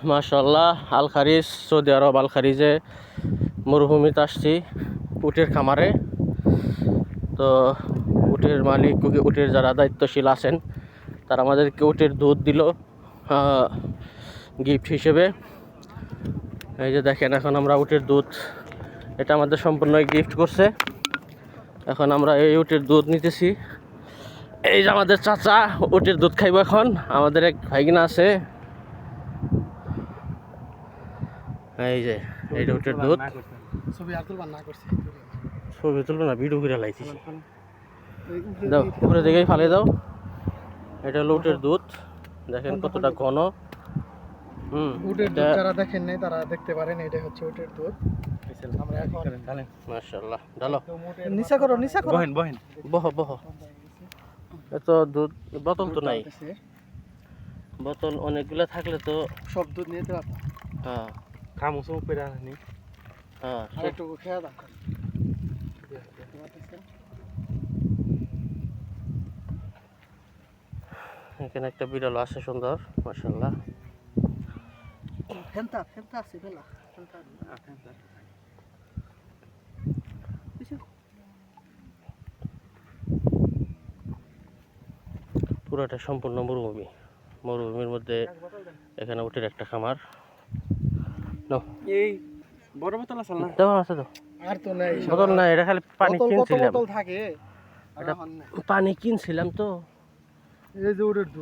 মাশাআল্লাহ আল খারিজ সৌদি আরব আল খারিজে মরুভূমিতে আসছি উটের খামারে। তো উটের মালিক উটের যারা দায়িত্বশীল আছেন তারা আমাদেরকে উটের দুধ দিল গিফট হিসেবে। এই যে দেখেন, এখন আমরা উটের দুধ, এটা আমাদের সম্পূর্ণ গিফট করছে। এখন আমরা এই উটের দুধ নিতেছি। এই যে আমাদের চাচা উটের দুধ খাইব। এখন আমাদের এক ভাইগিনা আছে, এই যে এইটা উটের দুধ। ছবি তুলবো না, ভিডিও করে লাইছি। দাও উপরে দিকেই ফালে দাও। এটা হলো উটের দুধ, দেখেন কতটা ঘন। উটের দুধ যারা দেখেন নাই তারা দেখতে পারেন, এটা হচ্ছে উটের দুধ। আমরা এখন মাশাআল্লাহ ঢালো, নিচা করো নিচা করো, বহেন বহেন বহ বহ। এত দুধ বোতল তো নাই, বোতল অনেকগুলো থাকলে তো সব দুধ নিয়ে যেতে পারতাম। হ্যাঁ খামো সব পেরা নি হ্যাঁ। আর একটু খেয়ে দাও। এখানে একটা বিড়াল আছে সুন্দর, মাশাআল্লাহ। ফেন্তা ফেন্তা আছে বেলা ফেন্তা। পুরোটা সম্পূর্ণ মরুভূমি, মরুভূমির মধ্যে এখানে উটের একটা খামার। এই বড় বোতল আছে না? দেওয়া আছে তো, আর তো নাই বোতল নাই, এটা খালি পানি কিনছিলাম। বোতল থাকে। এটা পানি কিনছিলাম তো। এই যে উটের দুধ,